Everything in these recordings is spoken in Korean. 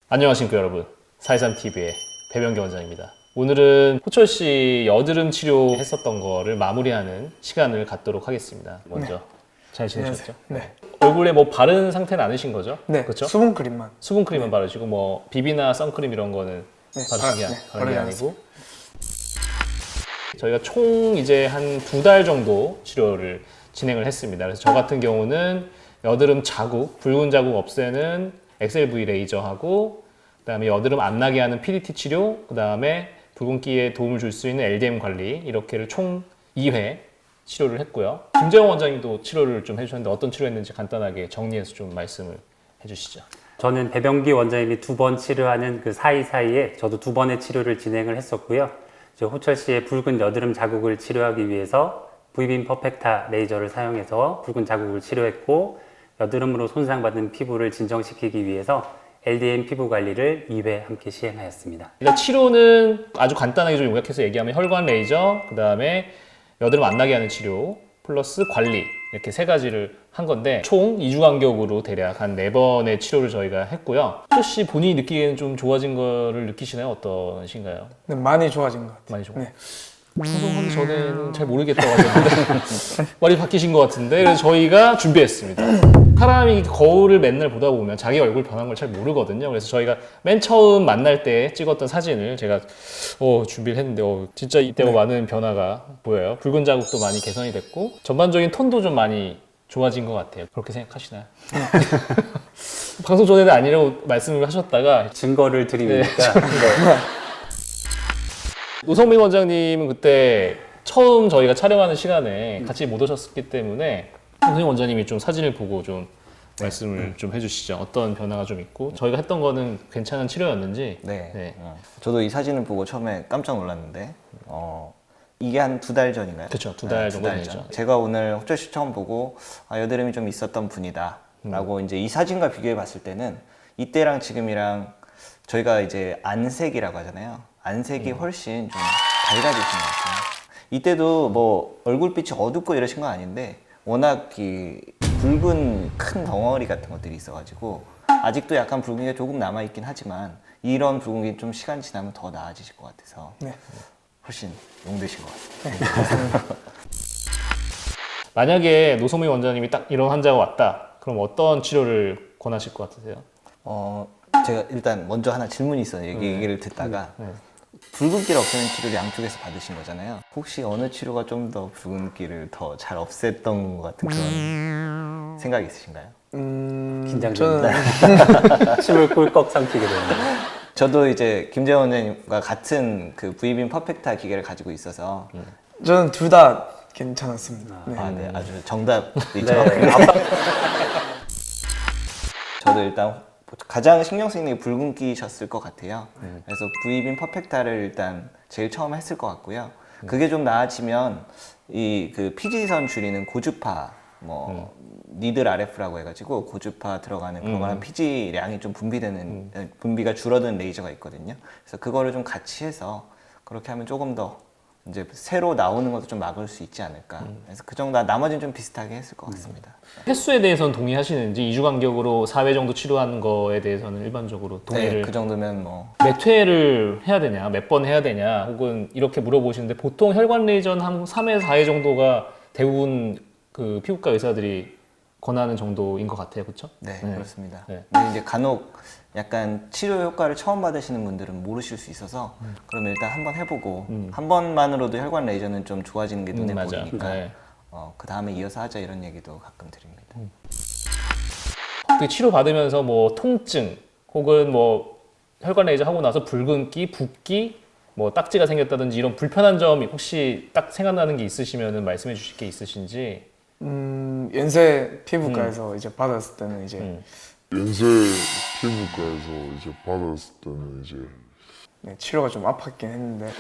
안녕하십니까 여러분, 423TV의 배병기 원장입니다. 오늘은 호철 씨 여드름 치료 했었던 거를 마무리하는 시간을 갖도록 하겠습니다. 먼저 잘 지내셨죠? 네. 얼굴에 뭐 바른 상태는 않으신 거죠? 네. 그렇죠? 수분크림만. 수분크림만 바르시고 뭐 비비나 선크림 이런 거는 바르신 게 아니고. 저희가 총 이제 한 2달 정도 치료를 진행을 했습니다. 그래서 저 같은 경우는 여드름 자국, 붉은 자국 없애는 XLV 레이저하고, 그다음에 여드름 안 나게 하는 PDT 치료, 그다음에 붉은기에 도움을 줄 수 있는 LDM 관리, 이렇게를 총 2회 치료를 했고요. 김재영 원장님도 치료를 좀 해주셨는데 어떤 치료했는지 간단하게 정리해서 좀 말씀을 해주시죠. 저는 배병기 원장님이 2번 치료하는 그 사이사이에 저도 2번의 치료를 진행을 했었고요. 호철 씨의 붉은 여드름 자국을 치료하기 위해서 V빔 퍼펙타 레이저를 사용해서 붉은 자국을 치료했고, 여드름으로 손상받은 피부를 진정시키기 위해서 LDM 피부 관리를 2회 함께 시행하였습니다. 일단 치료는 아주 간단하게 좀 요약해서 얘기하면 혈관 레이저, 그 다음에 여드름 안 나게 하는 치료, 플러스 관리, 이렇게 3가지를 한 건데 총 2주 간격으로 대략 한 4번의 치료를 저희가 했고요. 혹시 본인이 느끼기에는 좀 좋아진 거를 느끼시나요? 어떠신가요? 네, 많이 좋아진 것 같아요. 많이 좋아. 네. 방송하기 전에는 잘 모르겠다고 하셨는데 많이 바뀌신 것 같은데, 그래서 저희가 준비했습니다. 사람이 거울을 맨날 보다 보면 자기 얼굴 변한 걸 잘 모르거든요. 그래서 저희가 맨 처음 만날 때 찍었던 사진을 제가 준비를 했는데 진짜 이때 많은 변화가 보여요. 붉은 자국도 많이 개선이 됐고 전반적인 톤도 좀 많이 좋아진 것 같아요. 그렇게 생각하시나요? 방송 전에는 아니라고 말씀을 하셨다가 증거를 드리니까 노성민 원장님은 그때 처음 저희가 촬영하는 시간에 같이 못 오셨기 때문에 노성민 원장님이 좀 사진을 보고 좀 말씀을 좀 해주시죠. 어떤 변화가 좀 있고 저희가 했던 거는 괜찮은 치료였는지. 네. 저도 이 사진을 보고 처음에 깜짝 놀랐는데 이게 한 2달 전인가요? 그렇죠. 2달 정도 되죠. 제가 오늘 호철 씨 처음 보고 여드름이 좀 있었던 분이다 라고 이제 이 사진과 비교해 봤을 때는 이때랑 지금이랑 저희가 이제 안색이라고 하잖아요. 안색이 훨씬 좀 밝아지신 것 같아요. 이때도 뭐 얼굴빛이 어둡고 이러신 건 아닌데 워낙 이 붉은 큰 덩어리 같은 것들이 있어가지고 아직도 약간 붉은기가 조금 남아있긴 하지만 이런 붉은기 좀 시간 지나면 더 나아지실 것 같아서 훨씬 용되신 것 같아요. 만약에 노성민 원장님이 딱 이런 환자가 왔다, 그럼 어떤 치료를 권하실 것 같으세요? 제가 일단 먼저 하나 질문이 있어요. 얘기를 듣다가 붉은기를 없애는 치료를 양쪽에서 받으신 거잖아요. 혹시 어느 치료가 좀 더 붉은기를 더 잘 없앴던 것 같은 그런 생각이 있으신가요? 긴장됩니다. 침을 꿀꺽 삼키게 됩니다. 저도 이제 김재원 원장님과 같은 그 V빔 퍼펙타 기계를 가지고 있어서 저는 둘 다 괜찮았습니다. 네, 아주 정답이죠. 네. 저도 일단 가장 신경 쓰이는 게 붉은기셨을 것 같아요. 그래서 V빔 퍼펙타를 일단 제일 처음 했을 것 같고요. 그게 좀 나아지면 이 그 피지선 줄이는 고주파 니들 RF라고 해가지고 고주파 들어가는 그런 피지량이 좀 분비가 줄어드는 레이저가 있거든요. 그래서 그거를 좀 같이 해서 그렇게 하면 조금 더 이제 새로 나오는 것도 좀 막을 수 있지 않을까. 그래서 그 정도, 나머지는 좀 비슷하게 했을 것 같습니다. 횟수에 대해서는 동의하시는지, 2주 간격으로 4회 정도 치료하는 거에 대해서는 일반적으로 동의를. 네, 그 정도면 뭐. 몇 회를 해야 되냐, 몇 번 해야 되냐, 혹은 이렇게 물어보시는데 보통 혈관 레이저는 한 3회, 4회 정도가 대부분 그 피부과 의사들이 권하는 정도인 것 같아요. 그렇죠? 네, 그렇습니다. 네. 근데 이제 간혹 약간 치료 효과를 처음 받으시는 분들은 모르실 수 있어서 그러면 일단 한번 해보고 한 번만으로도 혈관 레이저는 좀 좋아지는 게 눈에 맞아. 보이니까 네. 그 다음에 이어서 하자 이런 얘기도 가끔 드립니다. 그 치료 받으면서 뭐 통증 혹은 뭐 혈관 레이저 하고 나서 붉은기, 붓기, 뭐 딱지가 생겼다든지 이런 불편한 점이 혹시 딱 생각나는 게 있으시면 말씀해 주실 게 있으신지. 연세 피부과에서 이제 받았을 때는 이제 연세 피부과에서 이제 받았을 때는 이제 치료가 좀 아팠긴 했는데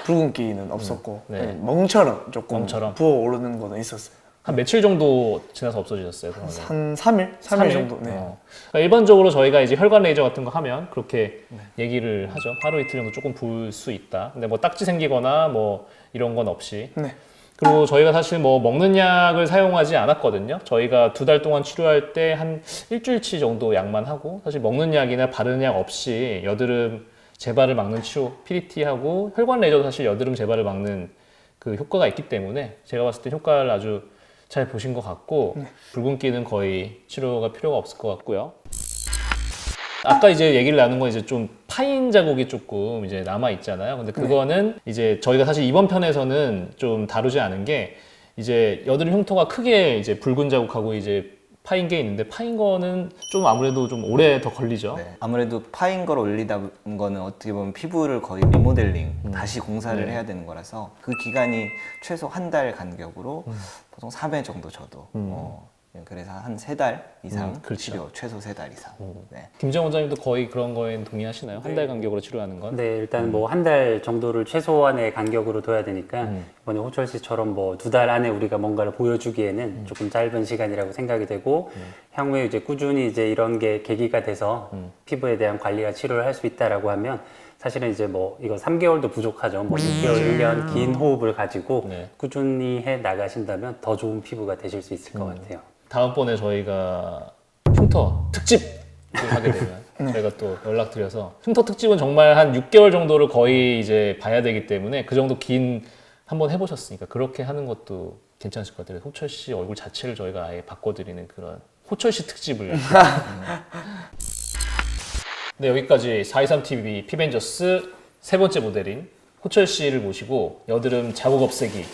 붉은기는 없었고 네. 멍처럼 조금 멍처럼. 부어오르는 거는 있었어요. 한 며칠 정도 지나서 없어지셨어요? 그러면? 한 3일? 3일 정도. 네. 그러니까 일반적으로 저희가 이제 혈관 레이저 같은 거 하면 그렇게 얘기를 하죠. 하루 이틀 정도 조금 부을 수 있다. 근데 뭐 딱지 생기거나 뭐 이런 건 없이. 네. 그리고 저희가 사실 뭐 먹는 약을 사용하지 않았거든요. 저희가 2달 동안 치료할 때 한 일주일치 정도 약만 하고 사실 먹는 약이나 바르는 약 없이 여드름 재발을 막는 치료 PDT하고 혈관 레이저도 사실 여드름 재발을 막는 그 효과가 있기 때문에 제가 봤을 때 효과를 아주 잘 보신 것 같고 붉은기는 거의 치료가 필요가 없을 것 같고요. 아까 이제 얘기를 나눈 건 이제 좀 파인 자국이 조금 이제 남아 있잖아요. 근데 그거는 이제 저희가 사실 이번 편에서는 좀 다루지 않은 게 이제 여드름 흉터가 크게 이제 붉은 자국하고 이제 파인 게 있는데 파인 거는 좀 아무래도 좀 오래 더 걸리죠. 네. 아무래도 파인 걸 올리다 거는 어떻게 보면 피부를 거의 리모델링, 다시 공사를 해야 되는 거라서 그 기간이 최소 한 달 간격으로 보통 3회 정도 저도 그래서 한 3달 이상 그렇죠. 치료, 최소 3달 이상. 네. 김정 원장님도 거의 그런 거에 동의하시나요? 한 달 간격으로 치료하는 건? 네, 일단 뭐 한 달 정도를 최소한의 간격으로 둬야 되니까 이번에 호철 씨처럼 뭐 2달 안에 우리가 뭔가를 보여주기에는 조금 짧은 시간이라고 생각이 되고 향후에 이제 꾸준히 이제 이런 게 계기가 돼서 피부에 대한 관리와 치료를 할 수 있다라고 하면 사실은 이제 뭐 이거 3개월도 부족하죠. 뭐 6개월, 1년 긴 호흡을 가지고 네. 꾸준히 해 나가신다면 더 좋은 피부가 되실 수 있을 것 같아요. 다음번에 저희가 흉터 특집을 하게 되면 저희가 또 연락드려서 흉터 특집은 정말 한 6개월 정도를 거의 이제 봐야 되기 때문에 그 정도 긴 한번 해보셨으니까 그렇게 하는 것도 괜찮을 것 같아요. 호철 씨 얼굴 자체를 저희가 아예 바꿔드리는 그런 호철 씨 특집을. 네, 여기까지 423TV 피벤저스 세 번째 모델인 호철 씨를 모시고 여드름 자국 없애기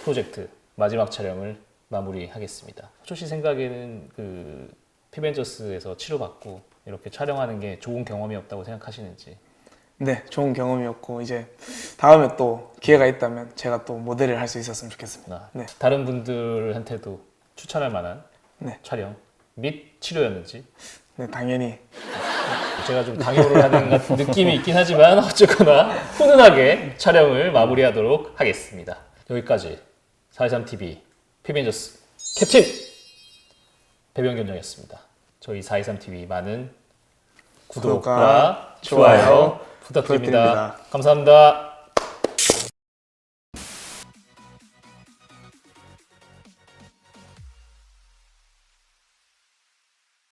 프로젝트 마지막 촬영을 마무리하겠습니다. 호철 씨 생각에는 그 피벤저스에서 치료받고 이렇게 촬영하는 게 좋은 경험이었다고 생각하시는지? 네, 좋은 경험이었고 이제 다음에 또 기회가 있다면 제가 또 모델을 할 수 있었으면 좋겠습니다. 네. 다른 분들한테도 추천할 만한 네. 촬영 및 치료였는지? 네, 당연히 제가 좀 강요를 하는 느낌이 있긴 하지만 어쨌거나 훈훈하게 촬영을 마무리하도록 하겠습니다. 여기까지 423TV 피벤저스 캡틴 배병견장이었습니다. 저희 423TV 많은 구독과 구독과 좋아요 좋아요 부탁드립니다. 부탁드립니다. 감사합니다.